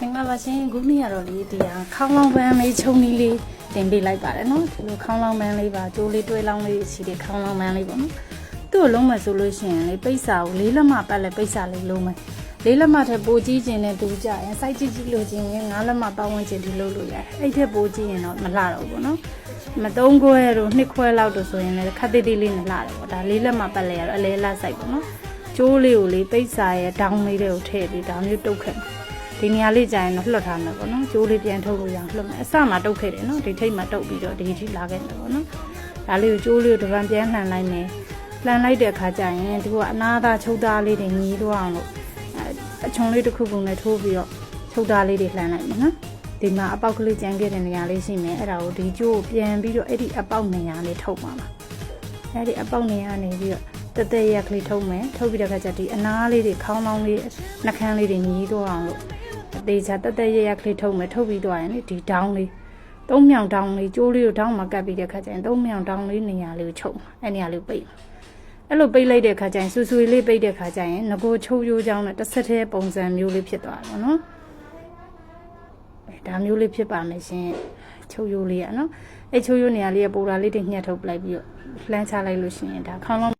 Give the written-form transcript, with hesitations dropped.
မင်္ဂလာပါရှင်ခုနေ့ကတော့လေဒီဟာခေါင်းလောင်းပန်းလေးခြုံနီးလေးတင်ပေးလိုက်ပါတယ်နော်ဒီလိုခေါင်းလောင်းပန်းလေးပါကြိုးလေးတွဲလောင်းလေးရှိတဲ့ခေါင်းလောင်းပန်းလေးပေါ့နော်သူ့ကိုလုံးမယ်ဆိုလို့ရှိရင်လေပိတ်စာကို၄လက်မပတ်လဲပိတ်စာလေးလုံးမယ်၄လက်မထက်ပိုကြီးခြင်းနဲ့တူကြရင်စိုက်ကြည့်ကြည့်လို့ချင်းရင်၅လက်မပတ်ဝန်းကျင်ဒီလုပ်လို့ရတယ်အဲ့ထက်ပိုကြီးရင်တော့မလှတော့ဘူးပေါ့နော်မ3ခွဲတို့2ခွဲလောက်တို့ဆိုရင်လည်းခက်တိတိလေးနဲ့လှတယ်ပေါ့ဒါ၄လက်မပတ်လဲရတော့အလဲလှစိုက်ပေါ့နော်ကျိုးလေးကိုလေပိတ်စာရဲ့ဒေါင်းလေးတွေကိုထည့်ပြီးဒါမျိုးတုတ်ခဲ့ဒီနေရာလေးကြာရင်တော့လွှတ်ထားမယ်ပေါ့နော်ကျိုးလေးပြန်ထုတ်လို့ရအောင်လွှတ်မယ်အစမှာတုတ်ခဲ့တယ်နော်ဒီထိတ်မှာတုတ်ပြီးတော့ဒီထိလာခဲ့တယ်ပေါ့နော်ဒါလေးကိုကျိုးလေးကိုတစ်ပံပြန်လှန်လိုက်မယ်လှန်လိုက်တဲ့အခါကျရင်ဒီကအနာသားချုပ်သားလေးတွေညီးသွားအောင်လို့အချုံလေးတစ်ခုခုနဲ့ထိုးပြီးတော့ချုပ်သားလေးတွေလှန်လိုက်မယ်နော်ဒီမှာအပေါက်ကလေးကြမ်းခဲ့တဲ့နေရာလေးရှိမယ်အဲ့ဒါကိုဒီကျိုးကိုပြန်ပြီးတော့အဲ့ဒီအပေါက်နေရာလေးထုတ်ပါမှာအဲ့ဒီအပေါက်နေရာနေပြီးတော့တက်တက်ရက်ကလေးထုတ်မယ်ထုတ်ပြီးတဲ့အခါကျဒီအနားလေးတွေခေါင်းလောင်းလေးနှခမ်းလေးတွေညီးသွားအောင်လို့အသေးချာတက်တက်ရက်ကလေးထုတ်မယ်ထုတ်ပြီးသွားရင်ဒီဒေါင်းလေးသုံးမြောင်ဒေါင်းလေးကျိုးလေးကိုဒေါင်းမှာကပ်ပြီးတဲ့အခါကျရင်သုံးမြောင်ဒေါင်းလေးနေရာလေးကိုချုပ်အဲ့နေရာလေးကိုပိတ်အဲ့လိုပိတ်လိုက်တဲ့အခါကျရင်ဆူဆူလေးပိတ်တဲ့အခါကျရင်ငကိုချိုးရိုးချောင်းနဲ့တစ်ဆက်တည်းပုံစံမျိုးလေးဖြစ်သွားတယ်ပေါ့နော်ဒါမျိုးလေးဖြစ်ပါမယ်ရှင်ချိုးရိုးလေးอ่ะเนาะအဲ့ချိုးရိုးနေရာလေးကပူတာလေးတွေညှက်ထုတ်ပလိုက်ပြီးတော့လှမ်းချလိုက်လို့ရှိရင်ဒါခေါင်းလုံး